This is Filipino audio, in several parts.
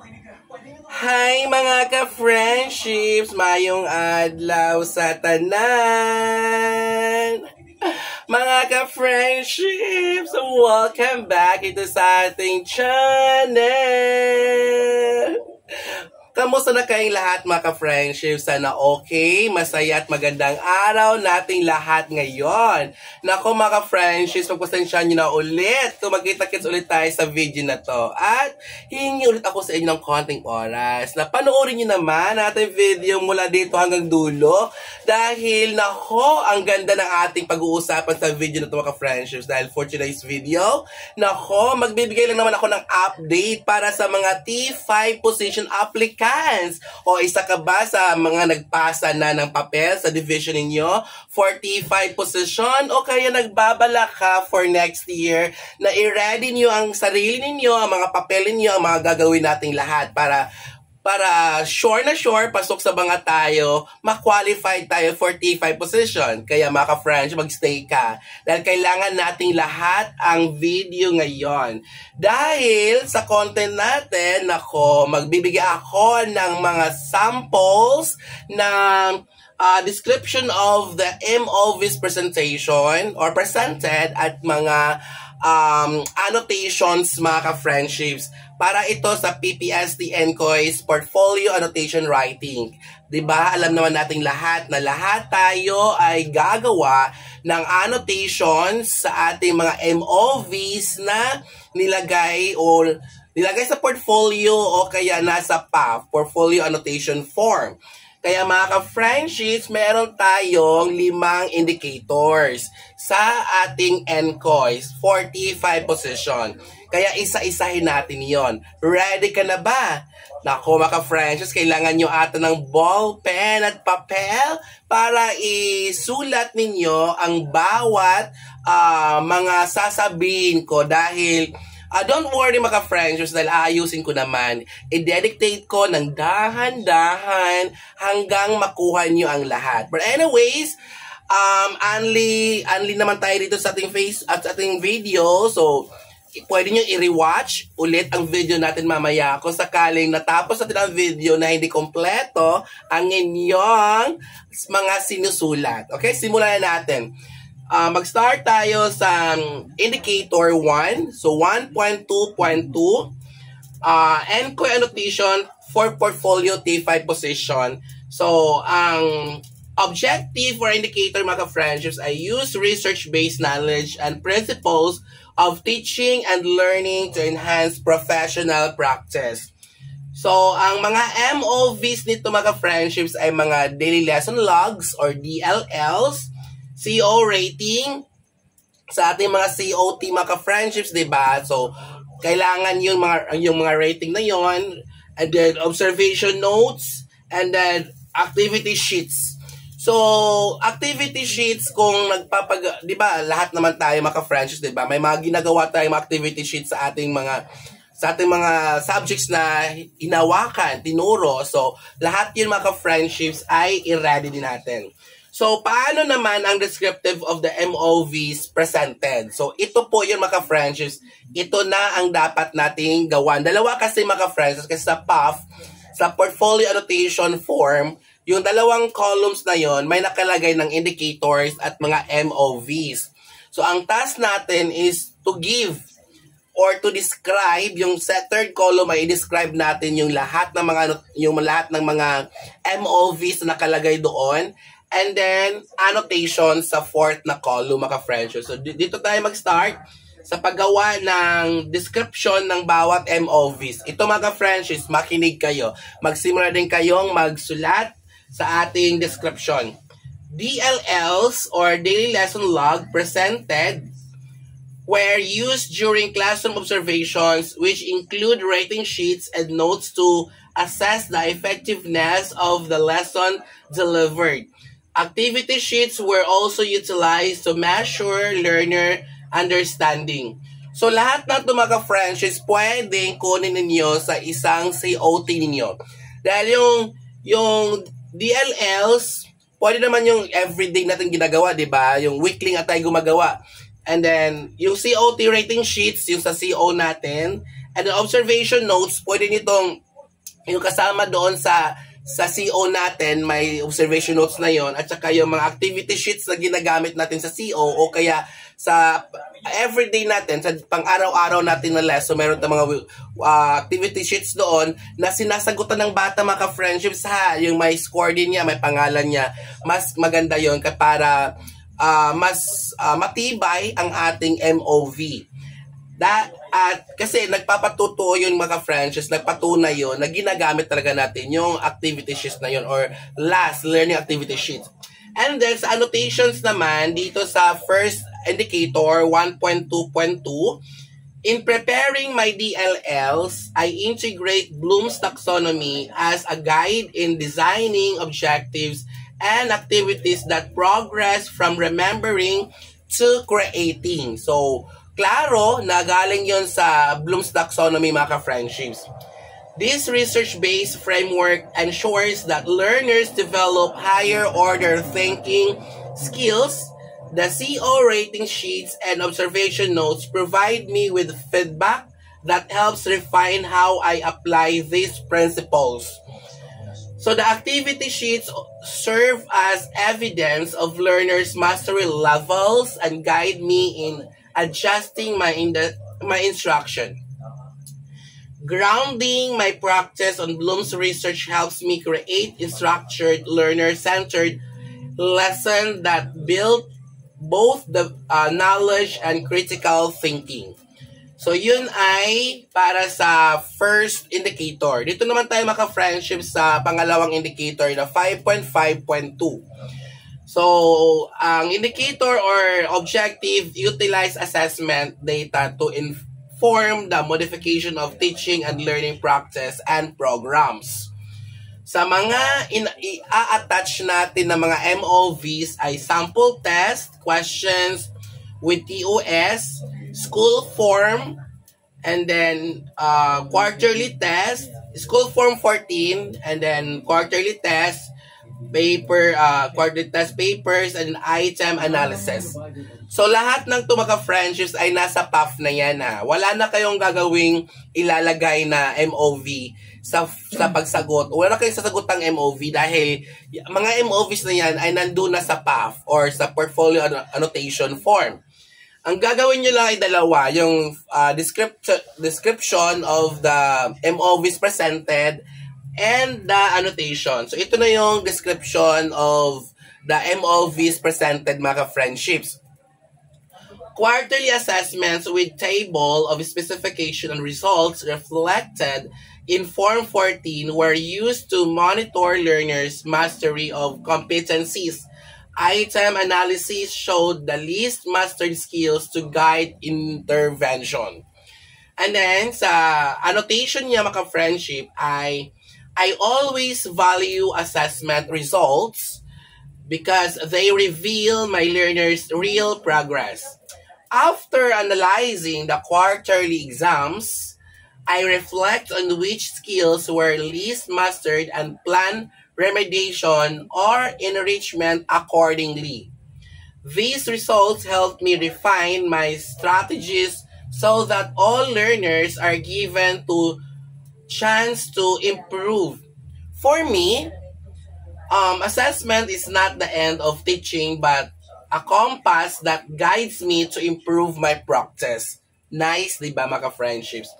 Hi mga ka-friendships! Mayong adlaw sa tanan! Mga ka-friendships! Welcome back ito sa ating channel! Kamusta na kayong lahat mga ka-friendships? Sana okay, masaya at magandang araw nating lahat ngayon. Nako mga ka-friendships, pagpasensyahan nyo na ulit kung magkita-kits ulit tayo sa video na to. At hihingi ulit ako sa inyo ng konting oras na panoorin nyo naman ating video mula dito hanggang dulo. Dahil nako, ang ganda ng ating pag-uusapan sa video na to mga ka-friendships. Dahil for today's video, nako, magbibigay lang naman ako ng update para sa mga T5 position applicants. O isa ka ba sa mga nagpasa na ng papel sa division ninyo for T5 position? O kaya nagbabala ka for next year na i-ready nyo ang sarili ninyo, ang mga papel ninyo, ang mga gagawin nating lahat para sure na sure, pasok sa mga tayo, ma-qualify tayo for T5 position. Kaya mga ka-friends, mag-stay ka. Dahil kailangan nating lahat ang video ngayon. Dahil sa content natin, ako, magbibigay ako ng mga samples ng description of the MOV's presentation or presented at mga annotations mga ka-friendships para ito sa PPST NCOI's Portfolio Annotation Writing. Diba? Alam naman nating lahat na lahat tayo ay gagawa ng annotations sa ating mga MOVs na nilagay sa portfolio o kaya nasa PAF, Portfolio Annotation Form. Kaya mga ka-friendships, meron tayong 5 indicators sa ating NCOI's 45 position. Kaya isa-isahin natin yon. Ready ka na ba? Naku mga ka-friendships, kailangan nyo ata ng ball, pen at papel para isulat ninyo ang bawat mga sasabihin ko dahil don't worry mga ka-friendships dahil ayusin ko naman. I-dedicate ko ng dahan-dahan hanggang makuha nyo ang lahat. But anyways, only naman tayo dito sa ating ating video. So, pwede nyo i-rewatch ulit ang video natin mamaya kung sakaling natapos natin ang video na hindi kompleto ang inyong mga sinusulat. Okay, simulan na natin. Mag-start tayo sa indicator 1. So, 1.2.2. NCOI annotation for portfolio T5 position. So, ang objective for indicator mga ka-friendships ay use research-based knowledge and principles of teaching and learning to enhance professional practice. So, ang mga MOVs nito mga ka-friendships ay mga daily lesson logs or DLLs, CO rating sa ating mga COT mga ka-friendships, diba? So, kailangan yung mga rating na yon, and then observation notes, and then activity sheets. So, activity sheets kung diba, lahat naman tayo mga ka-friendships, diba? May mga ginagawa tayong activity sheets sa ating mga subjects na hinawakan, tinuro. So, lahat yun mga ka-friendships ay i-ready din natin. So, paano naman ang descriptive of the MOVs presented? So, ito po yun mga ka-friendships. Ito na ang dapat nating gawan. Dalawa kasi mga ka-friendships, kasi sa PAF, sa Portfolio Annotation Form, yung dalawang columns na yon may nakalagay ng indicators at mga MOVs. So, ang task natin is to give or to describe, yung sa third column ay i-describe natin yung lahat ng mga MOVs na nakalagay doon. And then, annotation sa fourth na column, mga friendships. So, dito tayo mag-start sa paggawa ng description ng bawat MOVs. Ito, mga friendships, makinig kayo. Magsimula din kayong magsulat sa ating description. DLLs or Daily Lesson Log presented were used during classroom observations which include rating sheets and notes to assess the effectiveness of the lesson delivered. Activity sheets were also utilized to measure learner understanding. So, lahat ng ito mga friendships, pwedeng kunin ninyo sa isang COT ninyo. Dahil yung DLLs, pwede naman yung everyday natin ginagawa, di ba? Yung weekly nga tayo gumagawa. And then, yung COT rating sheets, yung sa CO natin, and the observation notes, pwede nitong yung kasama doon sa CO natin, may observation notes na yon, at saka yung mga activity sheets na ginagamit natin sa CO o kaya sa everyday natin, sa pang-araw-araw natin na lesson, meron tayong mga activity sheets doon na sinasagutan ng bata, mga ka-friendships, ha. Yung may score din niya, may pangalan niya. Mas maganda yon para mas matibay ang ating MOV. At kasi nagpapatuto yun, mga friends, nagpatunay yun na ginagamit talaga natin yung activity sheets na yun or last learning activity sheets. And then sa annotations naman, dito sa first indicator 1.2.2, in preparing my DLLs, I integrate Bloom's taxonomy as a guide in designing objectives and activities that progress from remembering to creating. So, klaro, nagaling yon sa Bloom's taxonomy, mga ka-friendships. This research-based framework ensures that learners develop higher-order thinking skills. The CO rating sheets and observation notes provide me with feedback that helps refine how I apply these principles. So the activity sheets serve as evidence of learners' mastery levels and guide me in adjusting my instruction. Grounding my practice on Bloom's research helps me create structured, learner-centered lessons that build both the knowledge and critical thinking. So yun ay para sa first indicator. Dito naman tayo, mga friendships, sa pangalawang indicator na 5.5.2. So, ang indicator or objective utilize assessment data to inform the modification of teaching and learning practice and programs. Sa mga i-attach natin na mga MOVs ay sample test, questions with TOS, school form, and then quarterly test, school form 14, and then quarterly test, quarterly test papers, and item analysis. So, lahat ng mga friendships ay nasa PAF na yan, ha. Wala na kayong gagawing ilalagay na MOV sa pagsagot. Wala na kayong sasagotang MOV dahil mga MOVs na yan ay nandun na sa PAF or sa portfolio annotation form. Ang gagawin nyo lang ay dalawa, yung description of the MOVs presented and the annotation. So, ito na yung description of the MOVs presented, mga friendships. Quarterly assessments with table of specification and results reflected in Form 14 were used to monitor learners' mastery of competencies. Item analysis showed the least mastered skills to guide intervention. And then, sa annotation niya, mga friendship, I always value assessment results because they reveal my learners' real progress. After analyzing the quarterly exams, I reflect on which skills were least mastered and plan remediation or enrichment accordingly. These results help me refine my strategies so that all learners are given to chance to improve. For me, assessment is not the end of teaching but a compass that guides me to improve my practice. Nice, di ba, mga friendships?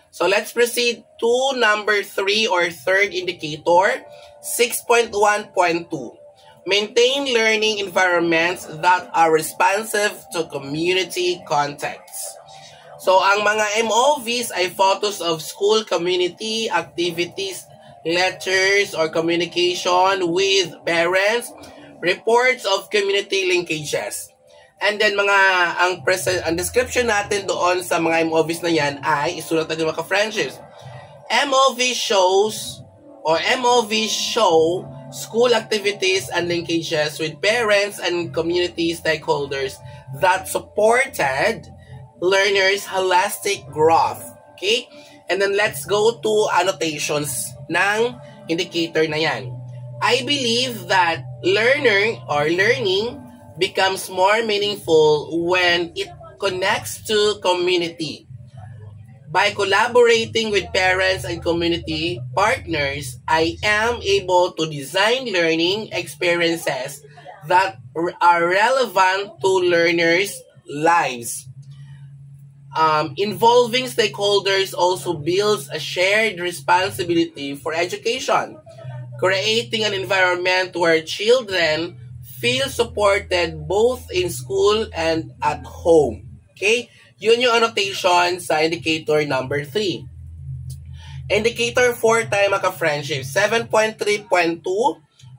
So let's proceed to number 3 or third indicator, 6.1.2. Maintain learning environments that are responsive to community contexts. So, ang mga MOVs ay photos of school community activities, letters or communication with parents, reports of community linkages. And then, ang description natin doon sa mga MOVs na yan ay isulat natin, mga friendships. MOVs show school activities and linkages with parents and community stakeholders that supported learners' holistic growth. Okay? And then let's go to annotations ng indicator na yan. I believe that learning becomes more meaningful when it connects to community. By collaborating with parents and community partners, I am able to design learning experiences that are relevant to learners' lives. Involving stakeholders also builds a shared responsibility for education, creating an environment where children feel supported both in school and at home. Okay? Yun yung annotation sa indicator number 3. Indicator 4 tayo maka-friendship. 7.3.2,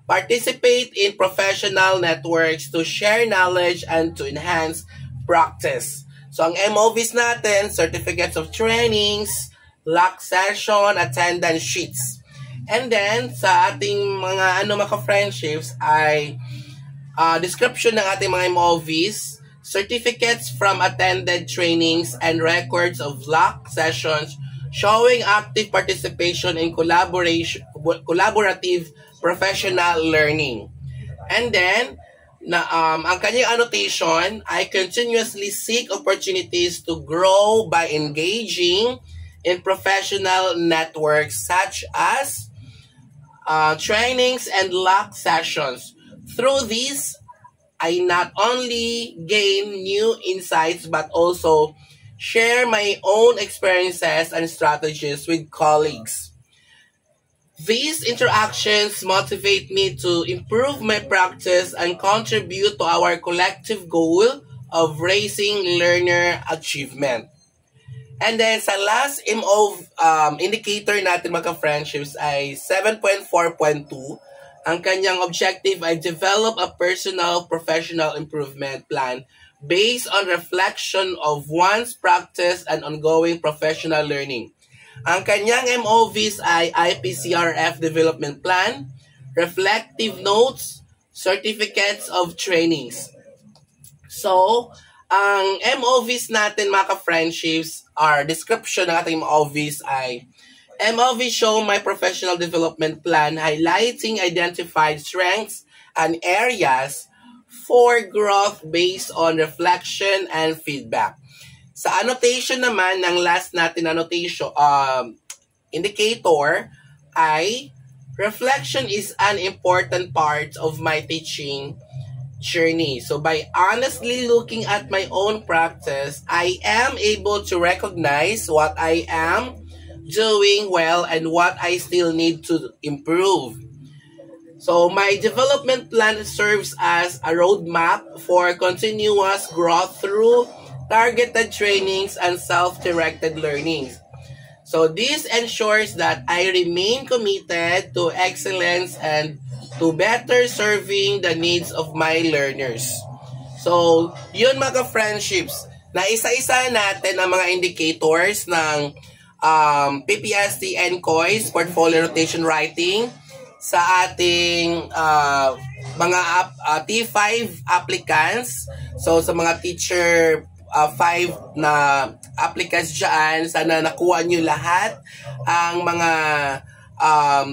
participate in professional networks to share knowledge and to enhance practice. So, ang MOVs natin, certificates of trainings, LAC session, attendance sheets. And then, sa ating mga maka-friendships ay description ng ating mga MOVs, certificates from attended trainings and records of LAC sessions showing active participation in collaborative professional learning. And then, ang kanyang annotation, I continuously seek opportunities to grow by engaging in professional networks such as trainings and LAC sessions. Through these, I not only gain new insights but also share my own experiences and strategies with colleagues. These interactions motivate me to improve my practice and contribute to our collective goal of raising learner achievement. And then sa last indicator natin mga friendships ay 7.4.2. Ang kanyang objective ay develop a personal professional improvement plan based on reflection of one's practice and ongoing professional learning. Ang kanyang MOVs ay IPCRF development plan, reflective notes, certificates of trainings. So, ang MOVs natin mga friendships are description ng ating MOVs ay MOV show my professional development plan highlighting identified strengths and areas for growth based on reflection and feedback. Sa annotation naman ng last natin annotation indicator ay reflection is an important part of my teaching journey. So by honestly looking at my own practice, I am able to recognize what I am doing well and what I still need to improve. So my development plan serves as a roadmap for continuous growth through targeted trainings and self-directed learnings. So this ensures that I remain committed to excellence and to better serving the needs of my learners. So yun mga friendships, na isa-isa natin ang mga indicators ng PPST NCOIS, Portfolio Rotation Writing, sa ating mga T5 applicants. So, sa mga teacher 5 na applicants dyan, sana nakuha nyo lahat ang mga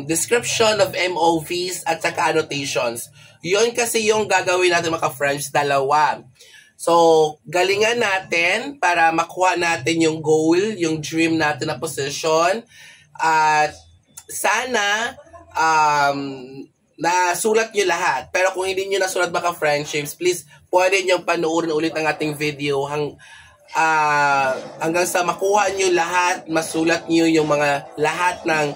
description of MOVs at saka annotations. Yun kasi yung gagawin natin mga friends, dalawa. So, galingan natin para makuha natin yung goal, yung dream natin na position. At sana nasulat nyo lahat. Pero kung hindi nyo nasulat baka friendships, please, pwede nyo panoorin ulit ang ating video hanggang sa makuha nyo lahat, masulat nyo yung mga lahat ng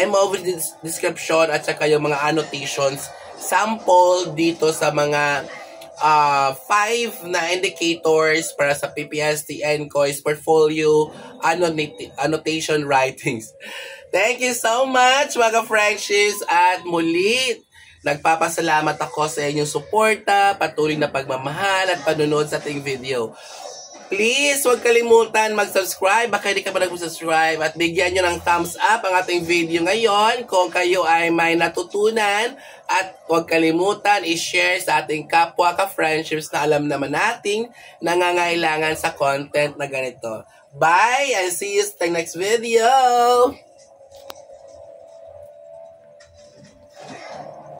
MOV description at saka yung mga annotations. Sample dito sa mga 5 na indicators para sa PPST NCOIS Portfolio Annotation Writings. Thank you so much mga friendships, at muli nagpapasalamat ako sa inyong suporta, patuloy na pagmamahal at panunod sa ating video. Please, huwag kalimutan mag-subscribe baka hindi ka pa nag-subscribe, at bigyan nyo ng thumbs up ang ating video ngayon kung kayo ay may natutunan, at huwag kalimutan i-share sa ating kapwa ka-friendships na alam naman nating nangangailangan sa content na ganito. Bye and see you sa next video!